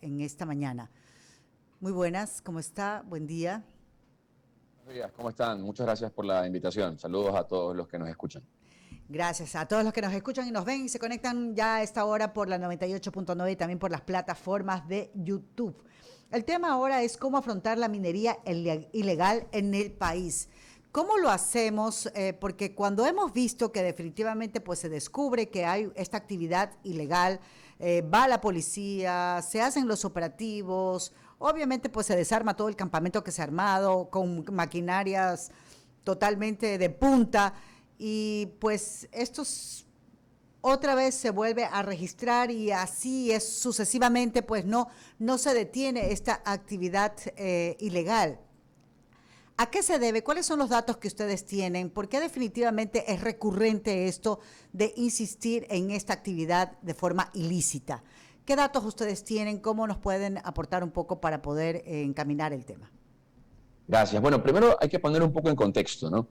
En esta mañana. Muy buenas, ¿cómo está? Buen día. Buenos días, ¿cómo están? Muchas gracias por la invitación. Saludos a todos los que nos escuchan. Gracias a todos los que nos escuchan y nos ven y se conectan ya a esta hora por la 98.9 y también por las plataformas de YouTube. El tema ahora es cómo afrontar la minería ilegal en el país. ¿Cómo lo hacemos? Porque cuando hemos visto que definitivamente pues, se descubre que hay esta actividad ilegal, va la policía, se hacen los operativos, obviamente pues se desarma todo el campamento que se ha armado con maquinarias totalmente de punta y pues estos otra vez se vuelve a registrar y así es sucesivamente, pues no se detiene esta actividad ilegal. ¿A qué se debe? ¿Cuáles son los datos que ustedes tienen? ¿Por qué definitivamente es recurrente esto de insistir en esta actividad de forma ilícita? ¿Qué datos ustedes tienen? ¿Cómo nos pueden aportar un poco para poder encaminar el tema? Gracias. Bueno, primero hay que poner un poco en contexto, ¿no?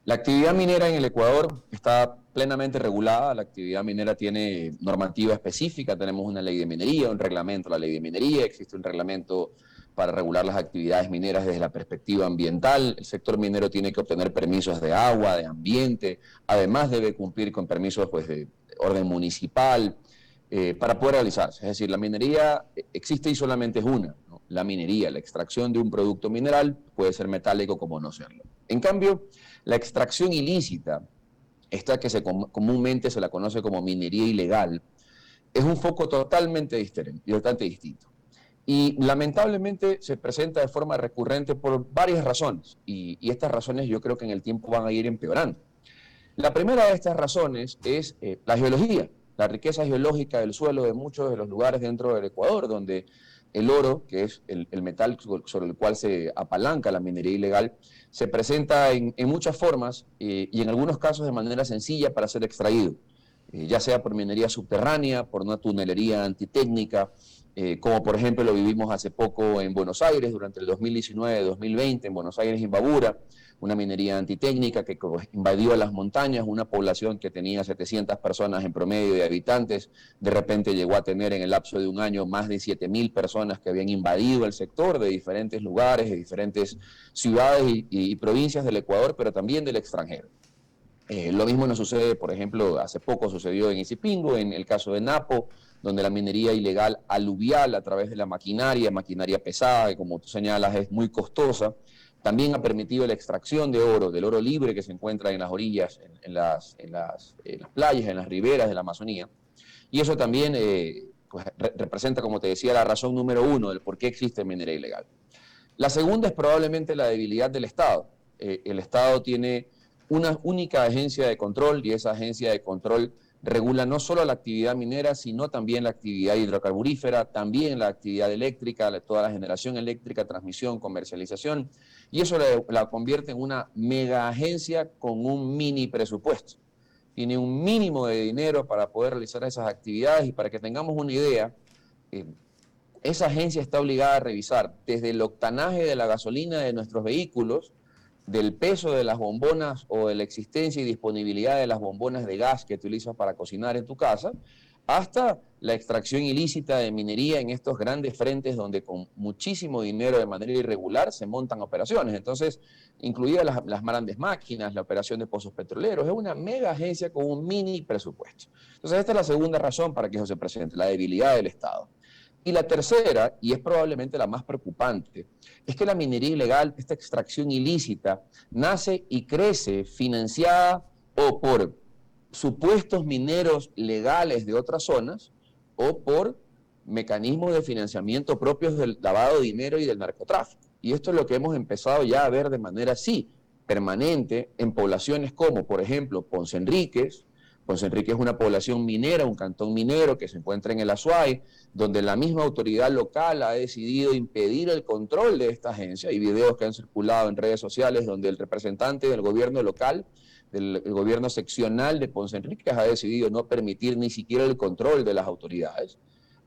La actividad minera en el Ecuador está plenamente regulada. La actividad minera tiene normativa específica. Tenemos una ley de minería, un reglamento de la ley de minería. Existe un reglamento para regular las actividades mineras desde la perspectiva ambiental. El sector minero tiene que obtener permisos de agua, de ambiente. Además debe cumplir con permisos pues, de orden municipal para poder realizarse. Es decir, la minería existe y solamente es una, ¿no? La minería, la extracción de un producto mineral puede ser metálico como no serlo. En cambio, la extracción ilícita, esta que comúnmente se la conoce como minería ilegal, es un foco totalmente distinto. Y lamentablemente se presenta de forma recurrente por varias razones, y estas razones yo creo que en el tiempo van a ir empeorando. La primera de estas razones es la geología, la riqueza geológica del suelo de muchos de los lugares dentro del Ecuador, donde el oro, que es el metal sobre el cual se apalanca la minería ilegal, se presenta en muchas formas y en algunos casos de manera sencilla para ser extraído, ya sea por minería subterránea, por una tunelería antitécnica, como por ejemplo lo vivimos hace poco en Buenos Aires, durante el 2019-2020, en Buenos Aires, Imbabura, una minería antitécnica que invadió las montañas, una población que tenía 700 personas en promedio de habitantes, de repente llegó a tener en el lapso de un año más de 7.000 personas que habían invadido el sector de diferentes lugares, de diferentes ciudades y provincias del Ecuador, pero también del extranjero. Lo mismo nos sucede, por ejemplo, hace poco sucedió en Isipingo, en el caso de Napo, donde la minería ilegal aluvial a través de la maquinaria pesada, que como tú señalas es muy costosa, también ha permitido la extracción de oro, del oro libre que se encuentra en las orillas, en las playas, en las riberas de la Amazonía. Y eso también pues, representa, como te decía, la razón número uno del por qué existe minería ilegal. La segunda es probablemente la debilidad del Estado. El Estado tiene una única agencia de control y esa agencia de control regula no solo la actividad minera, sino también la actividad hidrocarburífera, también la actividad eléctrica, toda la generación eléctrica, transmisión, comercialización, y eso la convierte en una mega agencia con un mini presupuesto. Tiene un mínimo de dinero para poder realizar esas actividades y para que tengamos una idea, eh, esa agencia está obligada a revisar desde el octanaje de la gasolina de nuestros vehículos, del peso de las bombonas o de la existencia y disponibilidad de las bombonas de gas que utilizas para cocinar en tu casa, hasta la extracción ilícita de minería en estos grandes frentes donde con muchísimo dinero de manera irregular se montan operaciones. Entonces, incluidas las grandes máquinas, la operación de pozos petroleros, es una mega agencia con un mini presupuesto. Entonces, esta es la segunda razón para que eso se presente, la debilidad del Estado. Y la tercera, y es probablemente la más preocupante, es que la minería ilegal, esta extracción ilícita, nace y crece financiada o por supuestos mineros legales de otras zonas o por mecanismos de financiamiento propios del lavado de dinero y del narcotráfico. Y esto es lo que hemos empezado ya a ver de manera así, permanente, en poblaciones como, por ejemplo, Ponce Enríquez. Ponce Enríquez es una población minera, un cantón minero que se encuentra en el Azuay, donde la misma autoridad local ha decidido impedir el control de esta agencia. Hay videos que han circulado en redes sociales donde el representante del gobierno local, del gobierno seccional de Ponce Enríquez, ha decidido no permitir ni siquiera el control de las autoridades,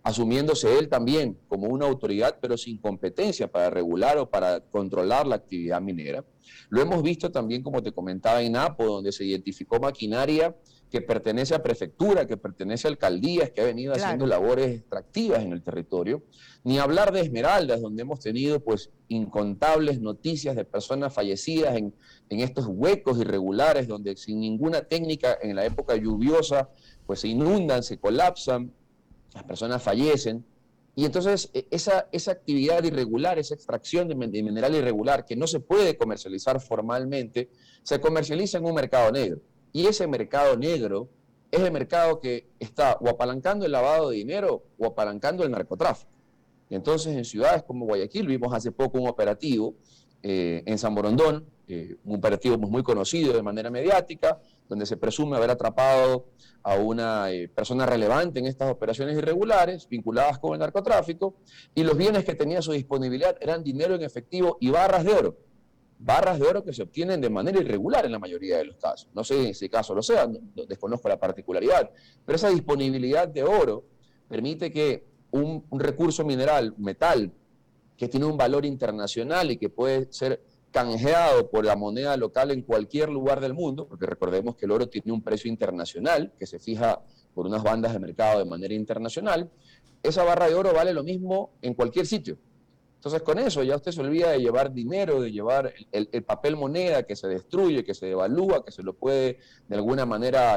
asumiéndose él también como una autoridad, pero sin competencia para regular o para controlar la actividad minera. Lo hemos visto también, como te comentaba, en Napo, donde se identificó maquinaria que pertenece a prefectura, que pertenece a alcaldías, que ha venido haciendo labores extractivas en el territorio, ni hablar de Esmeraldas, donde hemos tenido pues incontables noticias de personas fallecidas en estos huecos irregulares, donde sin ninguna técnica en la época lluviosa pues se inundan, se colapsan, las personas fallecen. Y entonces esa actividad irregular, esa extracción de mineral irregular que no se puede comercializar formalmente, se comercializa en un mercado negro. Y ese mercado negro es el mercado que está o apalancando el lavado de dinero o apalancando el narcotráfico. Y entonces en ciudades como Guayaquil vimos hace poco un operativo en San Borondón, un operativo muy conocido de manera mediática, donde se presume haber atrapado a una persona relevante en estas operaciones irregulares vinculadas con el narcotráfico, y los bienes que tenía a su disponibilidad eran dinero en efectivo y barras de oro. Barras de oro que se obtienen de manera irregular en la mayoría de los casos. No sé si en ese caso lo sea, desconozco la particularidad, pero esa disponibilidad de oro permite que un recurso mineral, metal, que tiene un valor internacional y que puede ser canjeado por la moneda local en cualquier lugar del mundo, porque recordemos que el oro tiene un precio internacional que se fija por unas bandas de mercado de manera internacional, esa barra de oro vale lo mismo en cualquier sitio. Entonces con eso ya usted se olvida de llevar dinero, de llevar el papel moneda que se destruye, que se devalúa, que se lo puede de alguna manera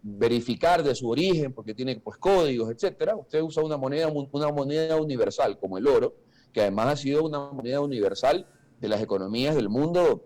verificar de su origen porque tiene pues códigos, etcétera. Usted usa una moneda universal como el oro, que además ha sido una moneda universal de las economías del mundo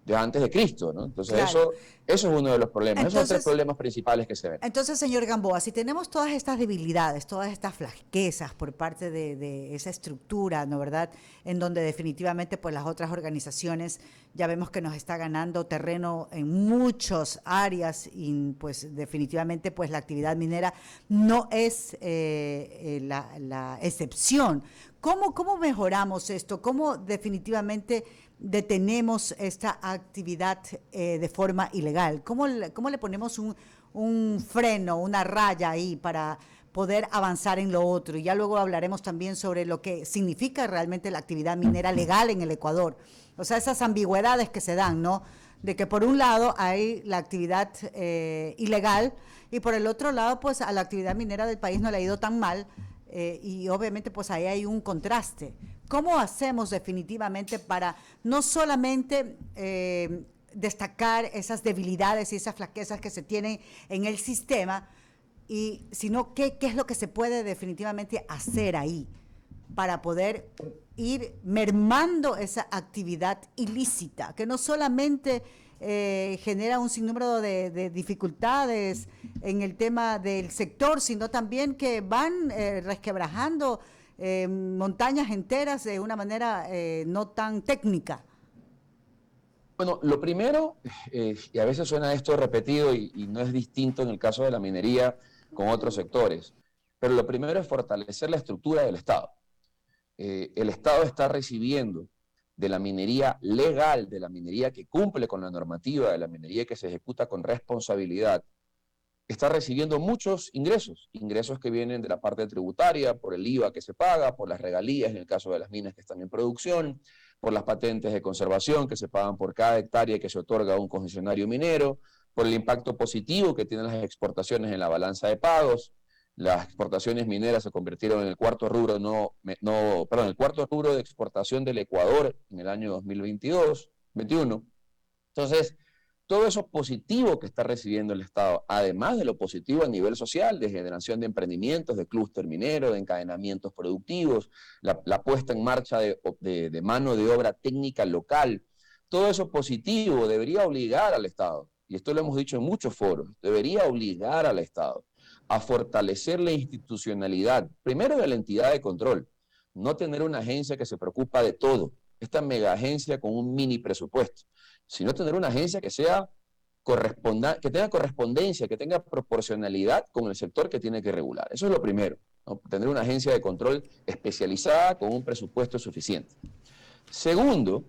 de antes de Cristo, ¿no? Entonces claro, eso es uno de los problemas. Entonces, esos son 3 problemas principales que se ven. Entonces, señor Gamboa, si tenemos todas estas debilidades, todas estas flaquezas por parte de esa estructura, ¿no verdad?, en donde definitivamente pues las otras organizaciones ya vemos que nos está ganando terreno en muchas áreas y pues definitivamente pues la actividad minera no es la excepción. ¿Cómo mejoramos esto? ¿Cómo definitivamente detenemos esta actividad de forma ilegal? ¿Cómo le ponemos un freno, una raya ahí para poder avanzar en lo otro? Y ya luego hablaremos también sobre lo que significa realmente la actividad minera legal en el Ecuador. O sea, esas ambigüedades que se dan, ¿no? De que por un lado hay la actividad ilegal y por el otro lado, pues a la actividad minera del país no le ha ido tan mal y obviamente pues ahí hay un contraste. ¿Cómo hacemos definitivamente para no solamente destacar esas debilidades y esas flaquezas que se tienen en el sistema, sino qué es lo que se puede definitivamente hacer ahí para poder ir mermando esa actividad ilícita, que no solamente genera un sinnúmero de dificultades en el tema del sector, sino también que van resquebrajando montañas enteras de una manera no tan técnica? Bueno, lo primero, y a veces suena esto repetido y no es distinto en el caso de la minería con otros sectores, pero lo primero es fortalecer la estructura del Estado. El Estado está recibiendo de la minería legal, de la minería que cumple con la normativa, de la minería que se ejecuta con responsabilidad, está recibiendo muchos ingresos que vienen de la parte tributaria, por el IVA que se paga, por las regalías en el caso de las minas que están en producción, por las patentes de conservación que se pagan por cada hectárea que se otorga a un concesionario minero, por el impacto positivo que tienen las exportaciones en la balanza de pagos. Las exportaciones mineras se convirtieron en el cuarto rubro, el cuarto rubro de exportación del Ecuador en el año 2021. Entonces, todo eso positivo que está recibiendo el Estado, además de lo positivo a nivel social, de generación de emprendimientos, de clúster minero, de encadenamientos productivos, la puesta en marcha de mano de obra técnica local, todo eso positivo debería obligar al Estado, y esto lo hemos dicho en muchos foros, debería obligar al Estado a fortalecer la institucionalidad, primero de la entidad de control, no tener una agencia que se preocupa de todo, esta mega agencia con un mini presupuesto, sino tener una agencia que que tenga correspondencia, que tenga proporcionalidad con el sector que tiene que regular. Eso es lo primero, ¿no? Tener una agencia de control especializada con un presupuesto suficiente. Segundo,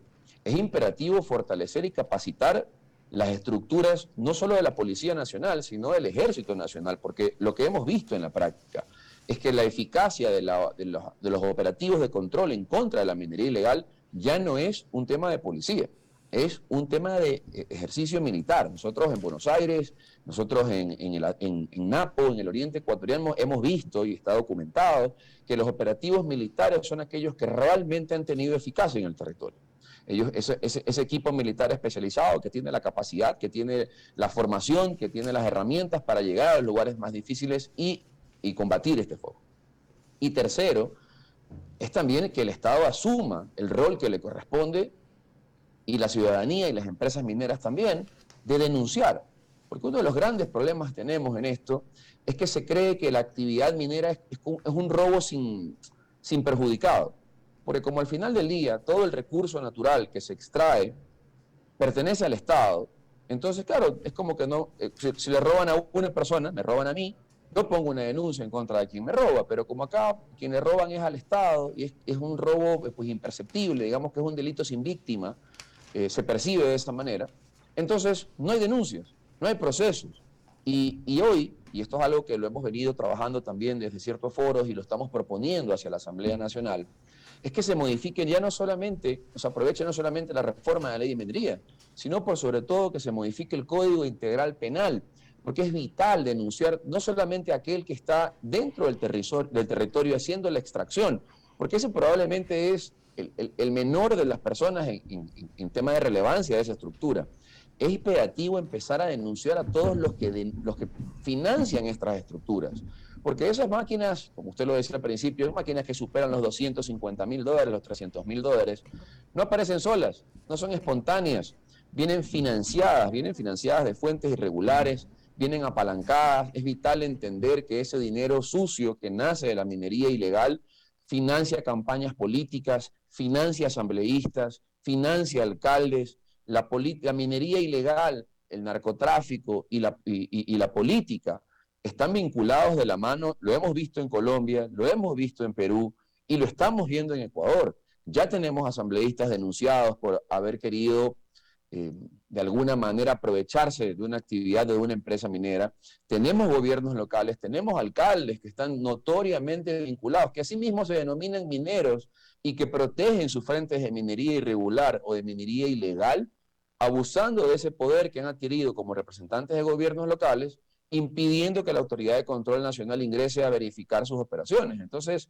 es imperativo fortalecer y capacitar las estructuras no solo de la Policía Nacional, sino del Ejército Nacional, porque lo que hemos visto en la práctica es que la eficacia de los operativos de control en contra de la minería ilegal ya no es un tema de policía. es un tema de ejercicio militar. Nosotros en Buenos Aires, nosotros en Napo, en el oriente ecuatoriano, hemos visto y está documentado que los operativos militares son aquellos que realmente han tenido eficacia en el territorio. Ese equipo militar especializado que tiene la capacidad, que tiene la formación, que tiene las herramientas para llegar a los lugares más difíciles y combatir este fuego. Y tercero, es también que el Estado asuma el rol que le corresponde, y la ciudadanía y las empresas mineras también, de denunciar. Porque uno de los grandes problemas que tenemos en esto es que se cree que la actividad minera es un robo sin perjudicado. Porque como al final del día todo el recurso natural que se extrae pertenece al Estado, entonces claro, es como que no, si le roban a una persona, me roban a mí, yo pongo una denuncia en contra de quien me roba, pero como acá quienes roban es al Estado y es un robo pues imperceptible, digamos que es un delito sin víctima, se percibe de esa manera, entonces no hay denuncias, no hay procesos. Y hoy, y esto es algo que lo hemos venido trabajando también desde ciertos foros y lo estamos proponiendo hacia la Asamblea Nacional, es que se modifiquen ya no solamente, o sea, aprovechen no solamente la reforma de la ley de minería, sino por sobre todo que se modifique el Código Integral Penal, porque es vital denunciar no solamente a aquel que está dentro del territorio haciendo la extracción, porque ese probablemente es el menor de las personas en tema de relevancia de esa estructura. Es imperativo empezar a denunciar a todos los que financian estas estructuras, porque esas máquinas, como usted lo decía al principio, son máquinas que superan los $250.000, los $300.000, no aparecen solas, no son espontáneas, vienen financiadas de fuentes irregulares, vienen apalancadas. Es vital entender que ese dinero sucio que nace de la minería ilegal financia campañas políticas, financia asambleístas, financia alcaldes. La minería ilegal, el narcotráfico y la política están vinculados de la mano. Lo hemos visto en Colombia, lo hemos visto en Perú y lo estamos viendo en Ecuador. Ya tenemos asambleístas denunciados por haber querido de alguna manera aprovecharse de una actividad de una empresa minera. Tenemos gobiernos locales, tenemos alcaldes que están notoriamente vinculados, que asimismo se denominan mineros y que protegen sus frentes de minería irregular o de minería ilegal, abusando de ese poder que han adquirido como representantes de gobiernos locales, impidiendo que la Autoridad de Control Nacional ingrese a verificar sus operaciones. Entonces,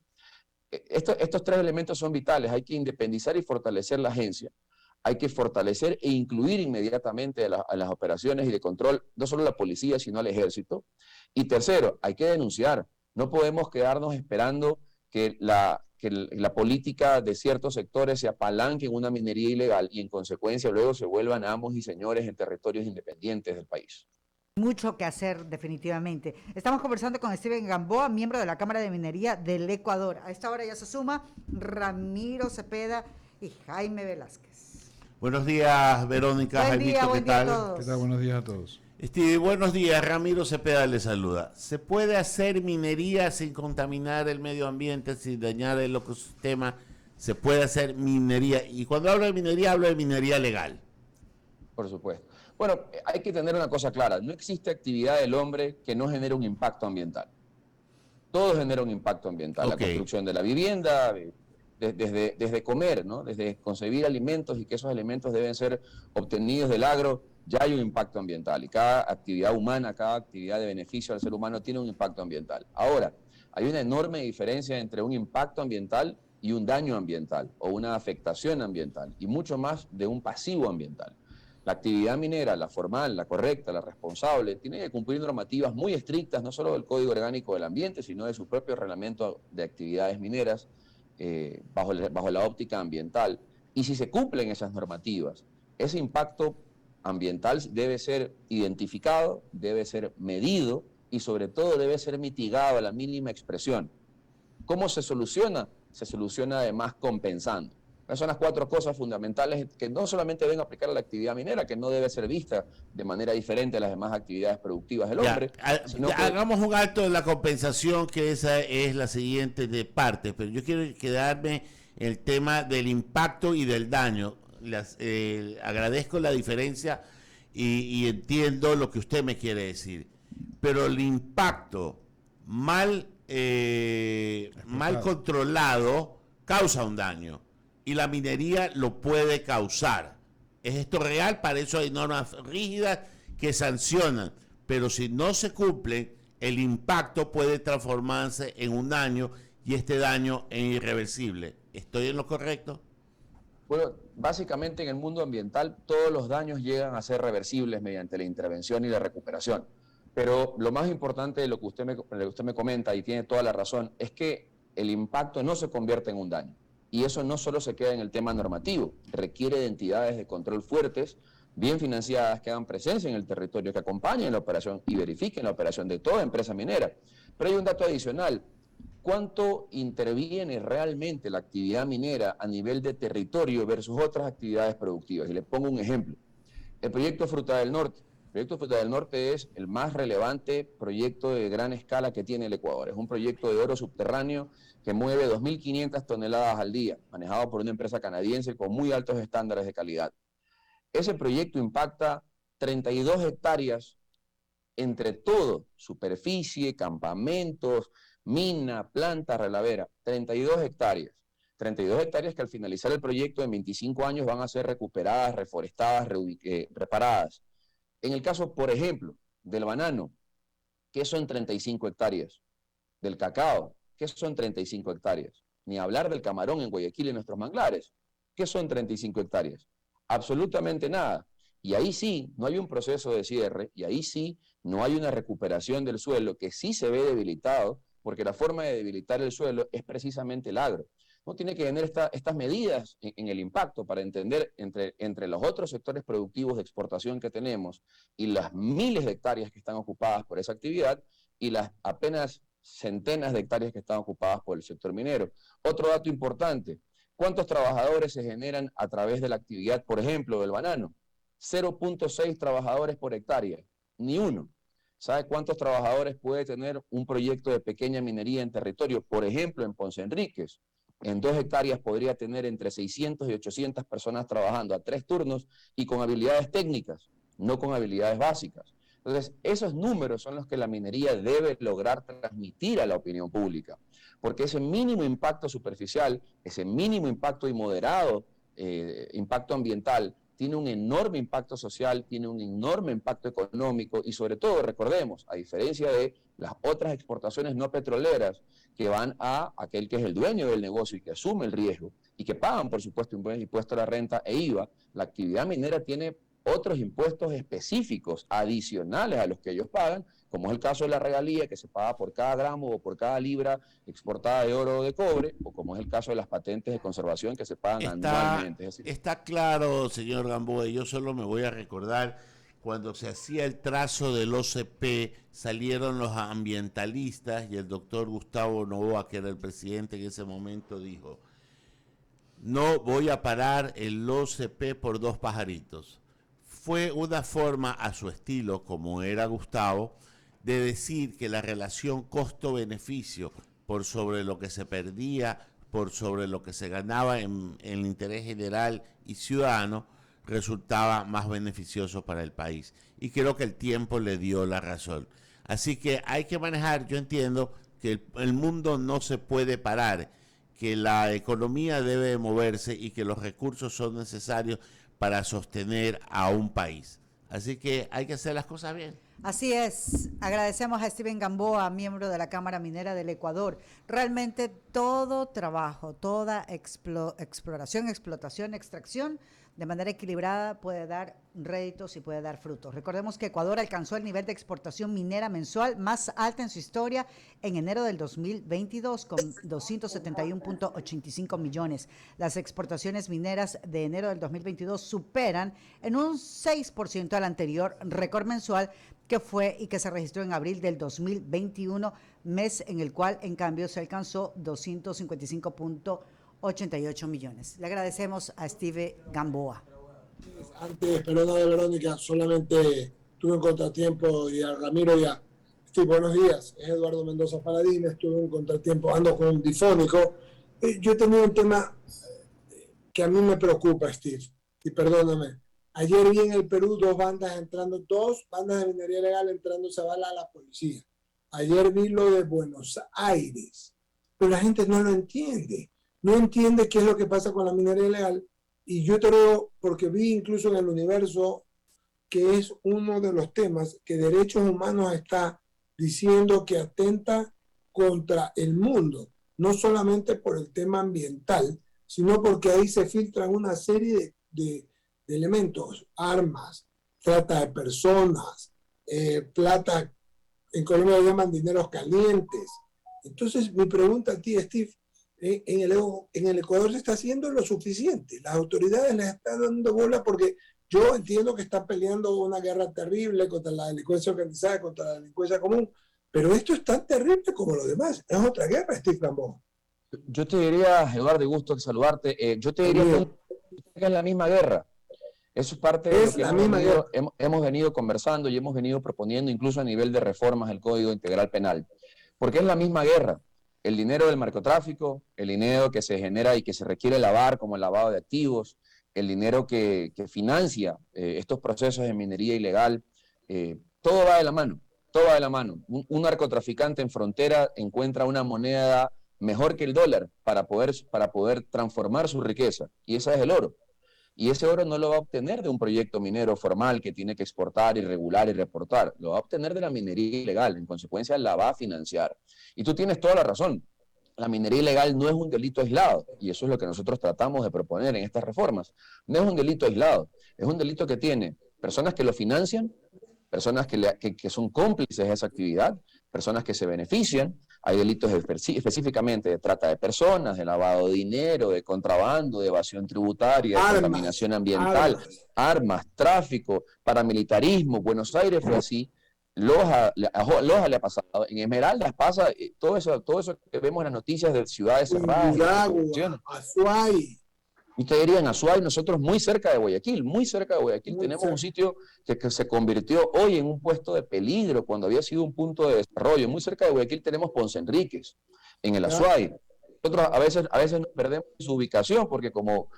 estos tres elementos son vitales. Hay que independizar y fortalecer la agencia. Hay que fortalecer e incluir inmediatamente a las operaciones y de control, no solo a la policía, sino al ejército. Y tercero, hay que denunciar. No podemos quedarnos esperando que la política de ciertos sectores se apalanque en una minería ilegal y en consecuencia luego se vuelvan amos y señores en territorios independientes del país. Mucho que hacer, definitivamente. Estamos conversando con Steven Gamboa, miembro de la Cámara de Minería del Ecuador. A esta hora ya se suma Ramiro Cepeda y Jaime Velázquez. Buenos días, Verónica, Jaimito, ¿qué tal? ¿Qué tal? Buenos días a todos. Buenos días, Ramiro Cepeda le saluda. ¿Se puede hacer minería sin contaminar el medio ambiente, sin dañar el ecosistema? ¿Se puede hacer minería? Y cuando hablo de minería legal. Por supuesto. Bueno, hay que tener una cosa clara. No existe actividad del hombre que no genere un impacto ambiental. Todo genera un impacto ambiental. Okay. La construcción de la vivienda, desde comer, ¿no? Desde concebir alimentos y que esos alimentos deben ser obtenidos del agro, ya hay un impacto ambiental. Y cada actividad humana, cada actividad de beneficio al ser humano tiene un impacto ambiental. Ahora, hay una enorme diferencia entre un impacto ambiental y un daño ambiental o una afectación ambiental, y mucho más de un pasivo ambiental. La actividad minera, la formal, la correcta, la responsable, tiene que cumplir normativas muy estrictas, no solo del Código Orgánico del Ambiente, sino de su propio reglamento de actividades mineras, bajo la óptica ambiental. Y si se cumplen esas normativas, ese impacto ambiental debe ser identificado, debe ser medido y sobre todo debe ser mitigado a la mínima expresión. ¿Cómo se soluciona? Se soluciona además compensando. Esas son las cuatro cosas fundamentales que no solamente deben aplicar a la actividad minera, que no debe ser vista de manera diferente a las demás actividades productivas del hombre. Hagamos un acto de la compensación, que esa es la siguiente de parte, pero yo quiero quedarme en el tema del impacto y del daño. Agradezco la diferencia y entiendo lo que usted me quiere decir, pero el impacto mal controlado causa un daño. Y la minería lo puede causar. ¿Es esto real? Para eso hay normas rígidas que sancionan, pero si no se cumplen, el impacto puede transformarse en un daño y este daño en irreversible. ¿Estoy en lo correcto? Bueno, básicamente en el mundo ambiental todos los daños llegan a ser reversibles mediante la intervención y la recuperación. Pero lo más importante de lo que usted me comenta, y tiene toda la razón, es que el impacto no se convierte en un daño. Y eso no solo se queda en el tema normativo, requiere de entidades de control fuertes, bien financiadas, que hagan presencia en el territorio, que acompañen la operación y verifiquen la operación de toda empresa minera. Pero hay un dato adicional. ¿Cuánto interviene realmente la actividad minera a nivel de territorio versus otras actividades productivas? Y le pongo un ejemplo. El proyecto Fruta del Norte. El proyecto Fruta del Norte es el más relevante proyecto de gran escala que tiene el Ecuador. Es un proyecto de oro subterráneo que mueve 2.500 toneladas al día, manejado por una empresa canadiense con muy altos estándares de calidad. Ese proyecto impacta 32 hectáreas entre todo, superficie, campamentos, mina, planta, relavera, 32 hectáreas. 32 hectáreas que al finalizar el proyecto en 25 años van a ser recuperadas, reforestadas, reparadas. En el caso, por ejemplo, del banano, ¿qué son 35 hectáreas? Del cacao, ¿qué son 35 hectáreas? Ni hablar del camarón en Guayaquil y en nuestros manglares, ¿qué son 35 hectáreas? Absolutamente nada. Y ahí sí, no hay un proceso de cierre, y ahí sí, no hay una recuperación del suelo que sí se ve debilitado, porque la forma de debilitar el suelo es precisamente el agro. No tiene que tener estas medidas en el impacto para entender entre los otros sectores productivos de exportación que tenemos y las miles de hectáreas que están ocupadas por esa actividad y las apenas centenas de hectáreas que están ocupadas por el sector minero. Otro dato importante, ¿cuántos trabajadores se generan a través de la actividad, por ejemplo, del banano? 0.6 trabajadores por hectárea, ni uno. ¿Sabe cuántos trabajadores puede tener un proyecto de pequeña minería en territorio? Por ejemplo, en Ponce Enríquez, en 2 hectáreas podría tener entre 600 y 800 personas trabajando a 3 turnos y con habilidades técnicas, no con habilidades básicas. Entonces, esos números son los que la minería debe lograr transmitir a la opinión pública, porque ese mínimo impacto superficial, ese mínimo impacto y moderado impacto ambiental, tiene un enorme impacto social, tiene un enorme impacto económico y sobre todo, recordemos, a diferencia de las otras exportaciones no petroleras que van a aquel que es el dueño del negocio y que asume el riesgo y que pagan, por supuesto, impuesto a la renta e IVA, la actividad minera tiene otros impuestos específicos adicionales a los que ellos pagan, como es el caso de la regalía que se paga por cada gramo o por cada libra exportada de oro o de cobre, o como es el caso de las patentes de conservación que se pagan anualmente. Es decir, está claro, señor Gamboa, yo solo me voy a recordar cuando se hacía el trazo del OCP, salieron los ambientalistas y el doctor Gustavo Noboa, que era el presidente en ese momento, dijo: no voy a parar el OCP por 2 pajaritos. Fue una forma, a su estilo, como era Gustavo, de decir que la relación costo-beneficio por sobre lo que se perdía, por sobre lo que se ganaba en el interés general y ciudadano, resultaba más beneficioso para el país. Y creo que el tiempo le dio la razón. Así que hay que manejar, yo entiendo que el mundo no se puede parar, que la economía debe moverse y que los recursos son necesarios para sostener a un país. Así que hay que hacer las cosas bien. Así es. Agradecemos a Steven Gamboa, miembro de la Cámara Minera del Ecuador. Realmente todo trabajo, toda exploración, explotación, extracción, de manera equilibrada puede dar réditos y puede dar frutos. Recordemos que Ecuador alcanzó el nivel de exportación minera mensual más alta en su historia en enero del 2022 con 271.85 millones. Las exportaciones mineras de enero del 2022 superan en un 6% al anterior récord mensual que fue y que se registró en abril del 2021, mes en el cual en cambio se alcanzó 255.88 millones. Le agradecemos a Steve Gamboa. Antes, perdona de Verónica, solamente tuve un contratiempo y a Ramiro y a Steve, buenos días. Es Eduardo Mendoza Paladines, tuve un contratiempo, ando con un difónico. Yo he tenido un tema que a mí me preocupa, Steve, y perdóname. Ayer vi en el Perú dos bandas de minería ilegal entrándose a bala a la policía. Ayer vi lo de Buenos Aires, pero la gente no lo entiende. No entiende qué es lo que pasa con la minería ilegal Y yo te digo, porque vi incluso en el Universo que es uno de los temas que Derechos Humanos está diciendo que atenta contra el mundo, no solamente por el tema ambiental, sino porque ahí se filtran una serie de elementos, armas, trata de personas, plata, en Colombia lo llaman dineros calientes. Entonces, mi pregunta a ti, Steve, en el Ecuador se está haciendo lo suficiente. Las autoridades les están dando bola porque yo entiendo que están peleando una guerra terrible contra la delincuencia organizada, contra la delincuencia común, pero esto es tan terrible como lo demás. Es otra guerra, Steve Cambó. Yo te diría, Eduardo, gusto en saludarte, yo te diría que es la misma guerra. Eso es parte de lo que hemos venido conversando y hemos venido proponiendo incluso a nivel de reformas del Código Integral Penal. Porque es la misma guerra. El dinero del narcotráfico, el dinero que se genera y que se requiere lavar, como el lavado de activos, el dinero que financia estos procesos de minería ilegal, todo va de la mano, todo va de la mano. Un narcotraficante en frontera encuentra una moneda mejor que el dólar para poder transformar su riqueza, y esa es el oro. Y ese oro no lo va a obtener de un proyecto minero formal que tiene que exportar y regular y reportar, lo va a obtener de la minería ilegal, en consecuencia la va a financiar. Y tú tienes toda la razón, la minería ilegal no es un delito aislado, y eso es lo que nosotros tratamos de proponer en estas reformas. No es un delito aislado, es un delito que tiene personas que lo financian, personas que son cómplices de esa actividad, personas que se benefician. Hay delitos específicamente de trata de personas, de lavado de dinero, de contrabando, de evasión tributaria, de contaminación ambiental, armas, tráfico, paramilitarismo. Buenos Aires fue así, Loja le ha pasado, en Esmeraldas pasa, todo eso que vemos en las noticias de ciudades cerradas. Azuay. Y te diría, en Azuay, nosotros muy cerca de Guayaquil, tenemos un sitio que se convirtió hoy en un puesto de peligro cuando había sido un punto de desarrollo. Muy cerca de Guayaquil tenemos Ponce Enríquez, en el Azuay. Nosotros a veces perdemos su ubicación porque como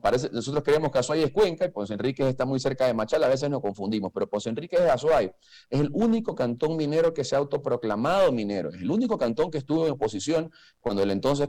parece, nosotros creemos que Azuay es Cuenca y Ponce Enríquez está muy cerca de Machala, a veces nos confundimos, pero Ponce Enríquez es Azuay. Es el único cantón minero que se ha autoproclamado minero, es el único cantón que estuvo en oposición cuando el entonces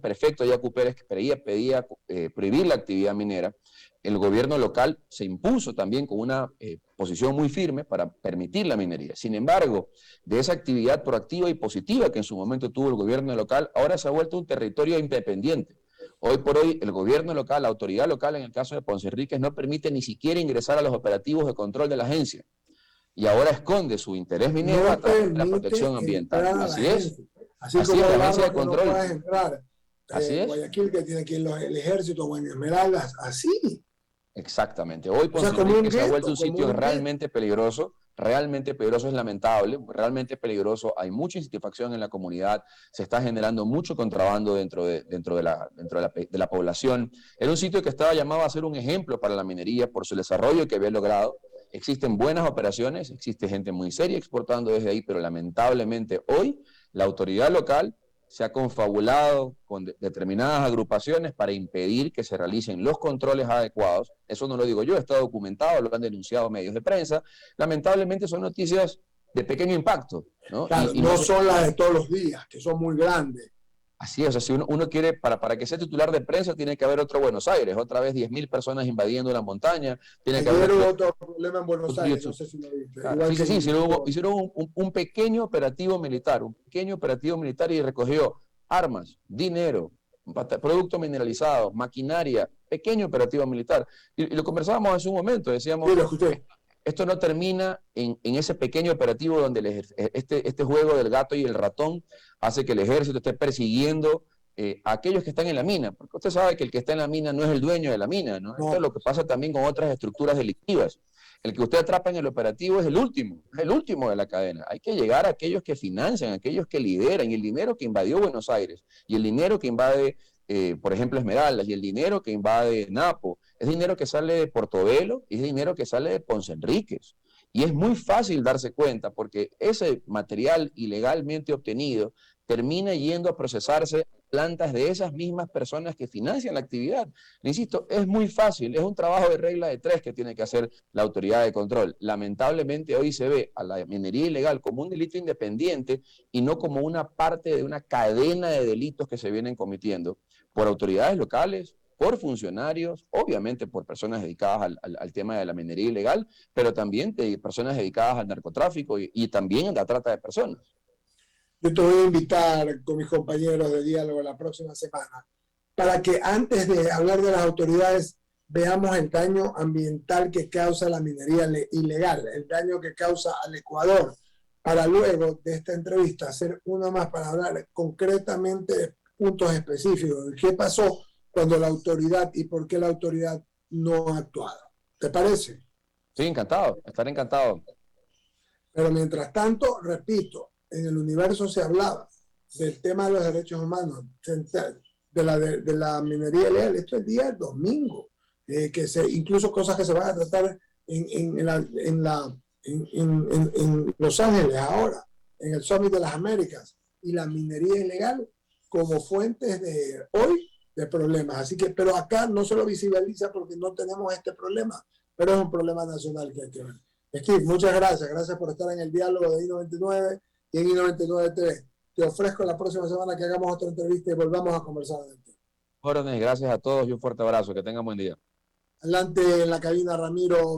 prefecto Yacu Pérez pedía prohibir la actividad minera. El gobierno local se impuso también con una posición muy firme para permitir la minería. Sin embargo, de esa actividad proactiva y positiva que en su momento tuvo el gobierno local, ahora se ha vuelto un territorio independiente. Hoy por hoy, el gobierno local, la autoridad local, en el caso de Ponce Enríquez, no permite ni siquiera ingresar a los operativos de control de la agencia. Y ahora esconde su interés minero a través de la protección ambiental. Así es. Así como la agencia de control. No entrar. Así es. Guayaquil, que tiene aquí el ejército, o en Esmeraldas, así. Exactamente. Hoy Ponce Enríquez se ha vuelto un sitio realmente peligroso, es lamentable, realmente peligroso. Hay mucha insatisfacción en la comunidad, se está generando mucho contrabando dentro de la población. Era un sitio que estaba llamado a ser un ejemplo para la minería por su desarrollo que había logrado. Existen buenas operaciones, existe gente muy seria exportando desde ahí, pero lamentablemente hoy la autoridad local se ha confabulado con determinadas agrupaciones para impedir que se realicen los controles adecuados. Eso no lo digo yo, está documentado, lo han denunciado medios de prensa. Lamentablemente son noticias de pequeño impacto, ¿no? Claro, y no son las de todos los días, que son muy grandes. Así es, o sea, si uno quiere, para que sea titular de prensa, tiene que haber otro Buenos Aires, otra vez 10.000 personas invadiendo la montaña. Tiene que haber otro problema en Buenos Aires, no sé si lo viste. Hicieron un pequeño operativo militar, y recogió armas, dinero, productos mineralizados, maquinaria, pequeño operativo militar. Y lo conversábamos hace un momento, decíamos... Sí, esto no termina en ese pequeño operativo donde este juego del gato y el ratón hace que el ejército esté persiguiendo a aquellos que están en la mina, porque usted sabe que el que está en la mina no es el dueño de la mina, ¿no? Esto es lo que pasa también con otras estructuras delictivas. El que usted atrapa en el operativo es el último de la cadena. Hay que llegar a aquellos que financian, a aquellos que lideran, y el dinero que invadió Buenos Aires, y el dinero que invade, por ejemplo, Esmeraldas, y el dinero que invade Napo, es dinero que sale de Portobelo y es dinero que sale de Ponce Enríquez. Y es muy fácil darse cuenta porque ese material ilegalmente obtenido termina yendo a procesarse plantas de esas mismas personas que financian la actividad. Le insisto, es muy fácil, es un trabajo de regla de tres que tiene que hacer la autoridad de control. Lamentablemente hoy se ve a la minería ilegal como un delito independiente y no como una parte de una cadena de delitos que se vienen cometiendo por autoridades locales, por funcionarios, obviamente por personas dedicadas al tema de la minería ilegal, pero también de personas dedicadas al narcotráfico y también a la trata de personas. Yo te voy a invitar con mis compañeros de diálogo la próxima semana para que antes de hablar de las autoridades veamos el daño ambiental que causa la minería ilegal, el daño que causa al Ecuador, para luego de esta entrevista hacer una más para hablar concretamente de puntos específicos, de qué pasó cuando la autoridad y por qué la autoridad no ha actuado. ¿Te parece? Sí, encantado, estaré encantado. Pero mientras tanto, repito, en el universo se hablaba del tema de los derechos humanos, de la minería ilegal, esto es el día del domingo, incluso cosas que se van a tratar en Los Ángeles ahora, en el Summit de las Américas, y la minería ilegal como fuentes de hoy de problemas. Así que, pero acá no se lo visibiliza porque no tenemos este problema, pero es un problema nacional que hay que ver. Steve, muchas gracias. Gracias por estar en el diálogo de I99 y en I99 TV. Te ofrezco la próxima semana que hagamos otra entrevista y volvamos a conversar de esto. Órdenes, gracias a todos y un fuerte abrazo. Que tengan buen día. Adelante en la cabina, Ramiro.